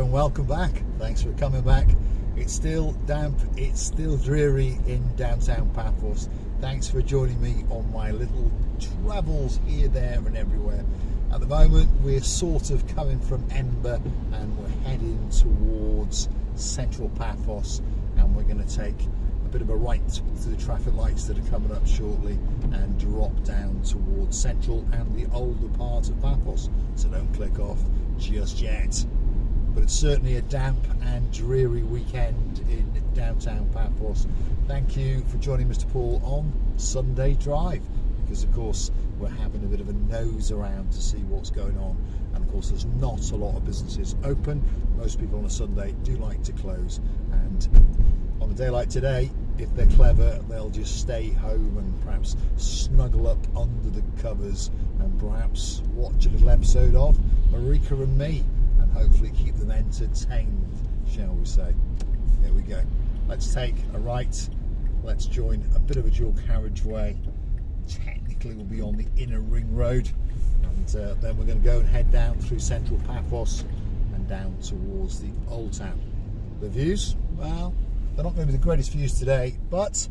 and welcome back. Thanks for coming back. It's still damp, it's still dreary in downtown Paphos. Thanks for joining me on my little travels here, there and everywhere. At the moment we're sort of coming from Ember and we're heading towards central Paphos, and we're going to take a bit of a right to the traffic lights that are coming up shortly and drop down towards central and the older part of Paphos, so don't click off just yet. But it's certainly a damp and dreary weekend in downtown Paphos. Thank you for joining Mr. Paul on Sunday Drive, because of course we're having a bit of a nose around to see what's going on, and of course there's not a lot of businesses open. Most people on a Sunday do like to close, and on a day like today, if they're clever, they'll just stay home and perhaps snuggle up under the covers and perhaps watch a little episode of Marika and Me, and hopefully keep them entertained, shall we say. Here we go. Let's take a right. Let's join a bit of a dual carriageway. Technically we'll be on the inner ring road, and then we're going to go and head down through central Paphos and down towards the old town. The views, well, they're not going to be the greatest views today, but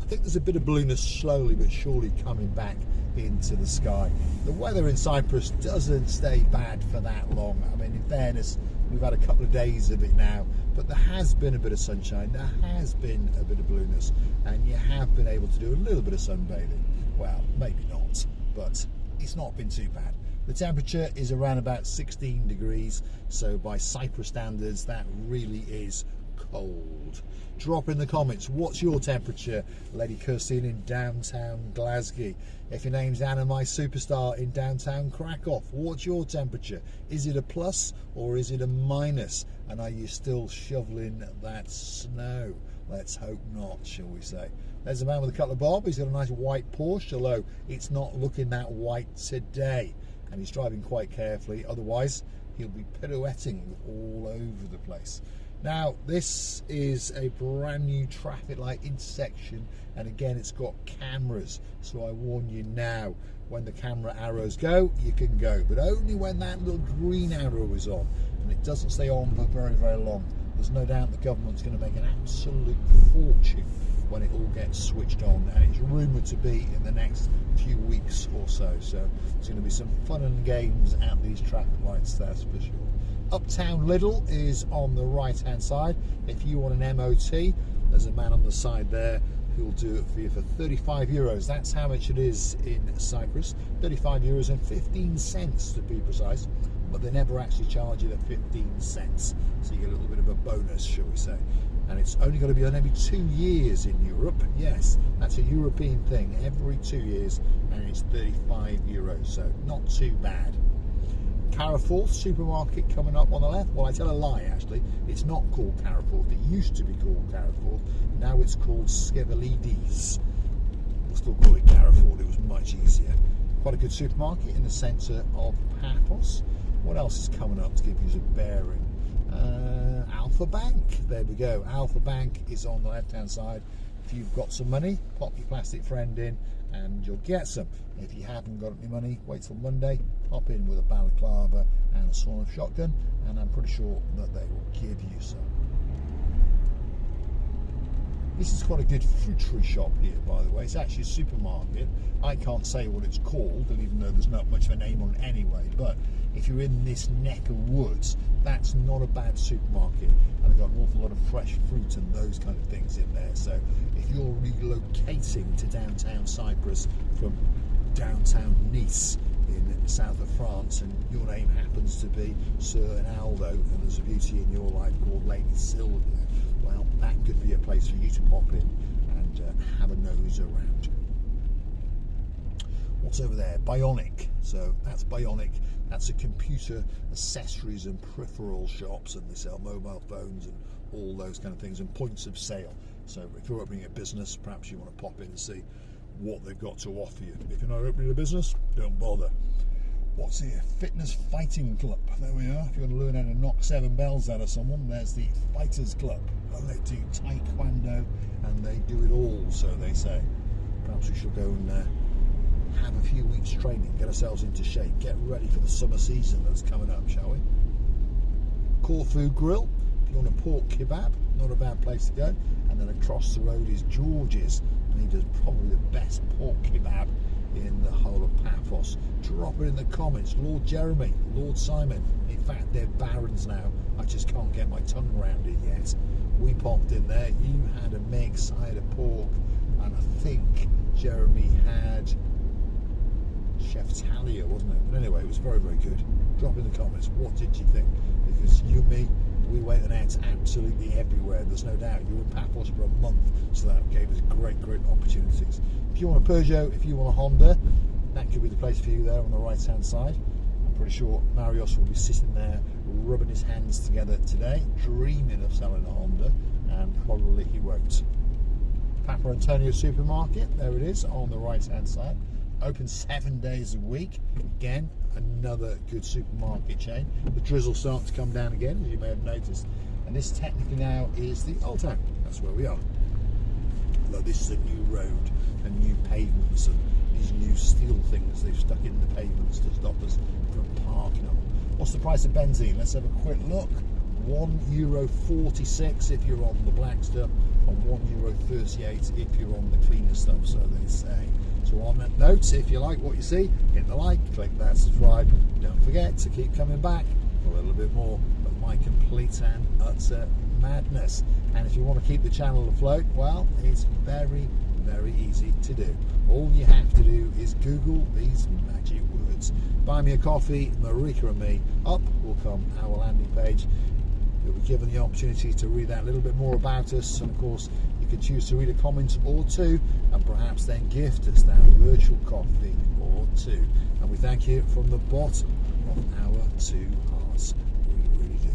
I think there's a bit of blueness slowly but surely coming back into the sky. The weather in Cyprus doesn't stay bad for that long. I mean, in fairness, we've had a couple of days of it now, but there has been a bit of sunshine, there has been a bit of blueness, and you have been able to do a little bit of sunbathing. Well, maybe not, but it's not been too bad. The temperature is around about 16 degrees, so by Cyprus standards, that really is cold. Drop in the comments, what's your temperature, Lady Kirstine in downtown Glasgow? If your name's Anna, my superstar in downtown Krakow, what's your temperature? Is it a plus or is it a minus? And are you still shoveling that snow? Let's hope not, shall we say. There's a man with a couple of bob. He's got a nice white Porsche, although it's not looking that white today, and he's driving quite carefully, otherwise he'll be pirouetting all over the place. Now, this is a brand new traffic light intersection, and again it's got cameras, so I warn you now, when the camera arrows go, you can go, but only when that little green arrow is on, and it doesn't stay on for very, very long. There's no doubt the government's going to make an absolute fortune when it all gets switched on, and it's rumoured to be in the next few weeks or so, so there's going to be some fun and games at these traffic lights, that's for sure. Uptown Lidl is on the right hand side. If you want an MOT, there's a man on the side there who'll do it for you for 35 euros. That's how much it is in Cyprus, 35 euros and 15 cents to be precise, but they never actually charge you the 15 cents, so you get a little bit of a bonus, shall we say. And it's only going to be on every 2 years in Europe. Yes, that's a European thing, every 2 years, and it's 35 euros, so not too bad. Carrefour supermarket coming up on the left. Well, I tell a lie, actually. It's not called Carrefour. It used to be called Carrefour. Now it's called Skevelides. We'll still call it Carrefour. It was much easier. Quite a good supermarket in the centre of Paphos. What else is coming up to give you a bearing? Alpha Bank. There we go. Alpha Bank is on the left-hand side. If you've got some money, pop your plastic friend in and you'll get some. If you haven't got any money, wait till Monday, pop in with a balaclava and a sawn-off shotgun, and I'm pretty sure that they will give you some. This is quite a good fruitery shop here, by the way. It's actually a supermarket. I can't say what it's called, even though there's not much of a name on it anyway, but if you're in this neck of woods, that's not a bad supermarket, and they've got an awful lot of fresh fruit and those kind of things in there. So if you're relocating to downtown Cyprus from downtown Nice in the south of France, and your name happens to be Sir Ronaldo, and there's a beauty in your life called Lady Sylvia, well, that could be a place for you to pop in and have a nose around. What's over there? Bionic. So that's Bionic. That's a computer accessories and peripheral shops, and they sell mobile phones and all those kind of things, and points of sale. So if you're opening a business, perhaps you want to pop in and see what they've got to offer you. If you're not opening a business, don't bother. What's here? Fitness Fighting Club. There we are. If you want to learn how to knock 7 bells out of someone, there's the Fighters Club. Well, they do taekwondo and they do it all, so they say. Perhaps we should go and have a few weeks training, get ourselves into shape, get ready for the summer season that's coming up, shall we? Corfu Grill. If you want a pork kebab, not a bad place to go. And then across the road is George's, and he does probably the best pork kebab in the whole of Paphos. Drop it in the comments. Lord Jeremy, Lord Simon. In fact, they're barons now. I just can't get my tongue around it yet. We popped in there. You had a mix. I had a pork, and I think Jeremy had Chef Talia, wasn't it? But anyway, it was very, very good. Drop in the comments. What did you think? Because you and me, we went and ate absolutely everywhere. There's no doubt. You were in Paphos for a month, so that gave us great, great opportunities. If you want a Peugeot, if you want a Honda, that could be the place for you there on the right-hand side. I'm pretty sure Marios will be sitting there rubbing his hands together today, dreaming of selling a Honda, and probably he won't. Papa Antonio Supermarket, there it is on the right-hand side. Open 7 days a week. Again, another good supermarket chain. The drizzle's starting to come down again, as you may have noticed. And this technically now is the Old Town. That's where we are. Although this is a new road and new pavements and these new steel things they've stuck in the pavements to stop us from parking them. What's the price of benzene? Let's have a quick look. €1.46 if you're on the black stuff, and €1.38 if you're on the cleaner stuff, so they say. So on that note, if you like what you see, hit the like, click that subscribe. Don't forget to keep coming back for a little bit more of my complete and utter madness. And if you want to keep the channel afloat, well, it's very, very easy to do. All you have to do is Google these magic words. Buy me a coffee, Marika and me. Up will come our landing page. You'll be given the opportunity to read that a little bit more about us, and of course you can choose to read a comment or two and perhaps then gift us that virtual coffee or two. And we thank you from the bottom of our two hearts. We really do.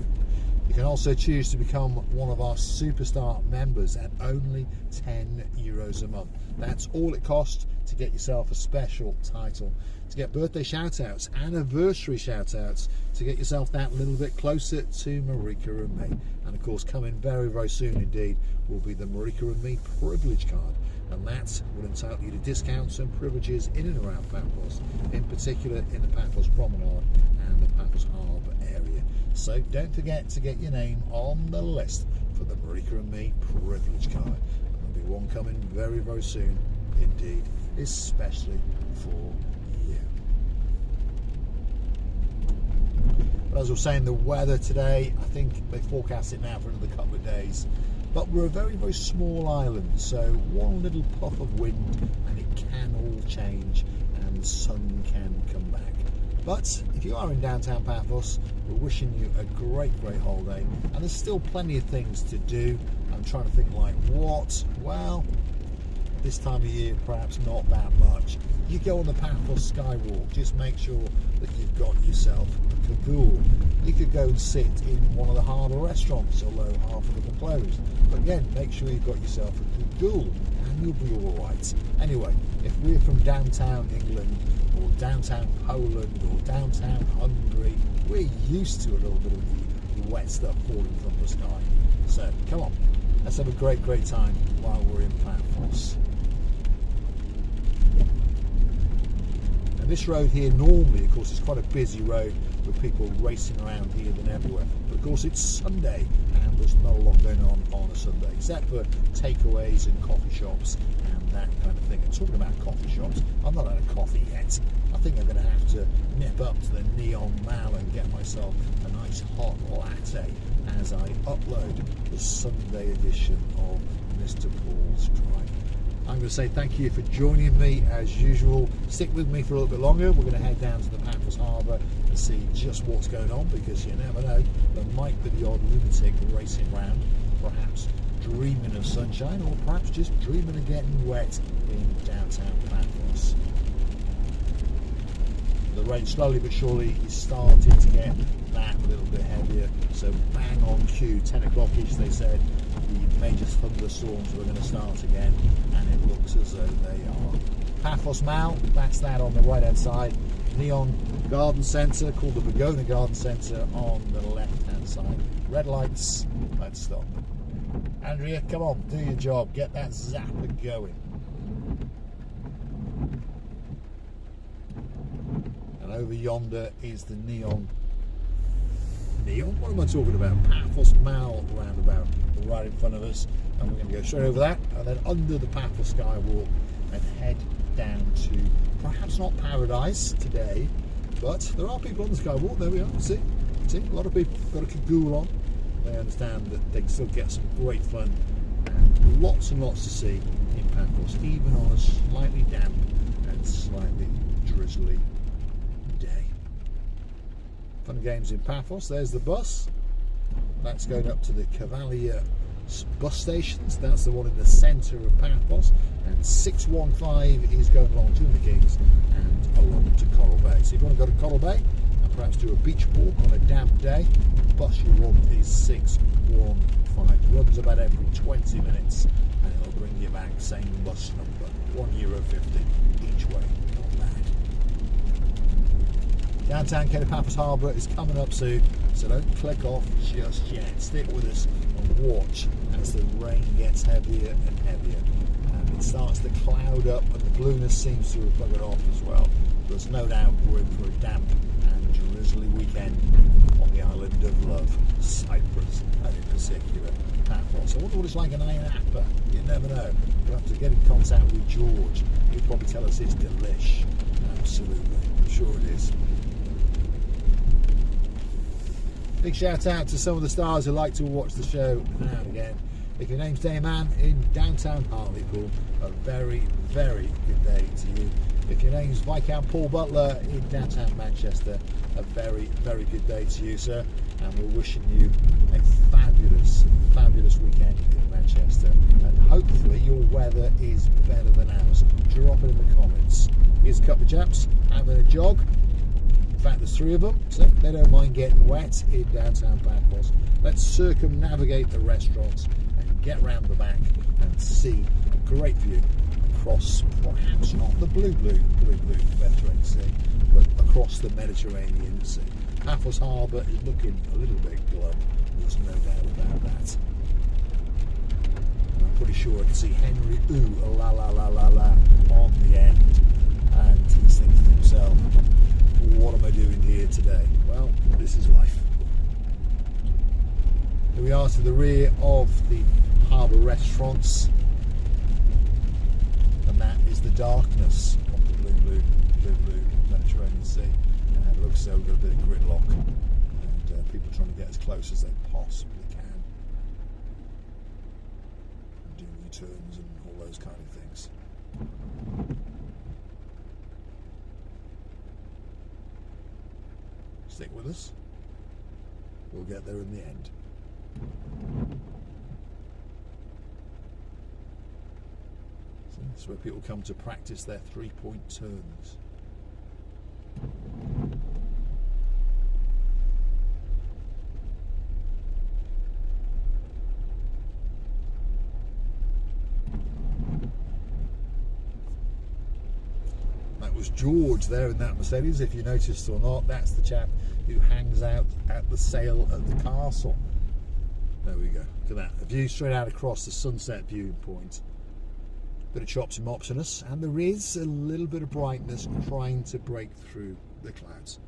You can also choose to become one of our superstar members at only €10 a month. That's all it costs to get yourself a special title, to get birthday shout-outs, anniversary shout-outs, to get yourself that little bit closer to Marika and me. And of course, coming very, very soon indeed will be the Marika and me privilege card. And that will entitle you to discounts and privileges in and around Paphos, in particular in the Paphos Promenade and the Paphos Harbour area. So don't forget to get your name on the list for the Marika and me privilege card. There'll be one coming very, very soon indeed, especially for you. But as I was saying, the weather today, I think they forecast it now for another couple of days. But we're a very, very small island, so one little puff of wind and it can all change and the sun can come back. But if you are in downtown Paphos, we're wishing you a great, great holiday. And there's still plenty of things to do. I'm trying to think like what? Well, this time of year, perhaps not that much. You go on the Paphos Skywalk, just make sure that you've got yourself a cagoule. You could go and sit in one of the harbour restaurants, although half of them are closed. But again, make sure you've got yourself a cagoule and you'll be all right. Anyway, if we're from downtown England or downtown Poland or downtown Hungary, we're used to a little bit of the wet stuff falling from the sky. So come on, let's have a great, great time while we're in Paphos. And this road here normally, of course, is quite a busy road with people racing around here than everywhere. But of course it's Sunday and there's not a lot going on a Sunday, except for takeaways and coffee shops and that kind of thing. And talking about coffee shops, I'm not out of coffee yet. I think I'm going to have to nip up to the Neon Mall and get myself a nice hot latte as I upload the Sunday edition of Mr. Paul's Drive. I'm going to say thank you for joining me as usual. Stick with me for a little bit longer. We're going to head down to the Paphos Harbour and see just what's going on, because you never know, there might be the odd lunatic racing around, perhaps dreaming of sunshine or perhaps just dreaming of getting wet in downtown Paphos. The rain slowly but surely is starting to get that little bit heavier, so bang on cue, 10 o'clock-ish they said, the major thunderstorms were going to start again, and it looks as though they are. Paphos Mall, that's that on the right hand side. Neon Garden Centre, called the Begona Garden Centre, on the left hand side. Red lights, let's stop. Andrea, come on, do your job, get that zapper going. And over yonder is the Neon neon. What am I talking about? Paphos Mall roundabout right in front of us, and we're going to go straight over that and then under the Paphos Skywalk and head down to perhaps not paradise today, but there are people on the Skywalk. There we are. See, a lot of people got a cagoule on. They understand that they can still get some great fun and lots to see in Paphos, even on a slightly damp and slightly drizzly day. Fun and games in Paphos. There's the bus. That's going up to the Cavalier bus stations. That's the one in the centre of Paphos. And 615 is going along to the Kings and along to Coral Bay. So if you want to go to Coral Bay and perhaps do a beach walk on a damp day, the bus you want is 615. It runs about every 20 minutes and it'll bring you back, same bus number, €1.50 each way. Not bad. Downtown Cape Paphos Harbour is coming up soon, so don't click off just yet. Stick with us and watch as the rain gets heavier and heavier. And it starts to cloud up and the blueness seems to have buggered off as well. There's no doubt we're in for a damp and drizzly weekend on the island of love, Cyprus, and in particular Paphos. I wonder what it's like in Napa. You never know. We'll have to get in contact with George. He'll probably tell us it's delish. Absolutely, I'm sure it is. Big shout out to some of the stars who like to watch the show now and again. If your name's Dayman in downtown Hartlepool, a very, very good day to you. If your name's Viscount Paul Butler in downtown Manchester, a very, very good day to you, sir. And we're wishing you a fabulous, fabulous weekend in Manchester. And hopefully your weather is better than ours. Drop it in the comments. Here's a couple of chaps having a jog. In fact, there's three of them, so they don't mind getting wet in downtown Paphos. Let's circumnavigate the restaurants and get round the back and see a great view across, perhaps not the blue Mediterranean Sea, but across the Mediterranean Sea. Paphos Harbour is looking a little bit glum, there's no doubt about that. I'm pretty sure I can see Henry Ooh la la la la la on the end, and he's thinking to himself, what am I doing here today? Well, this is life. Here we are to the rear of the harbour restaurants, and that is the darkness of the blue Mediterranean Sea. And it looks as though we've got a bit of gridlock and people trying to get as close as they possibly can and do U-turns and all those kind of things. Stick with us. We'll get there in the end. So that's where people come to practice their three-point turns. George there in that Mercedes, if you noticed or not, that's the chap who hangs out at the sail of the castle. There we go, look at that, a view straight out across the sunset viewing point. Bit of chops and mopsiness, and there is a little bit of brightness trying to break through the clouds.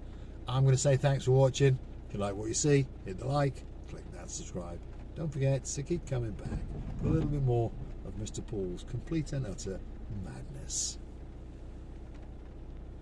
I'm going to say thanks for watching. If you like what you see, hit the like, click that subscribe. Don't forget to keep coming back for a little bit more of Mr. Paul's complete and utter madness.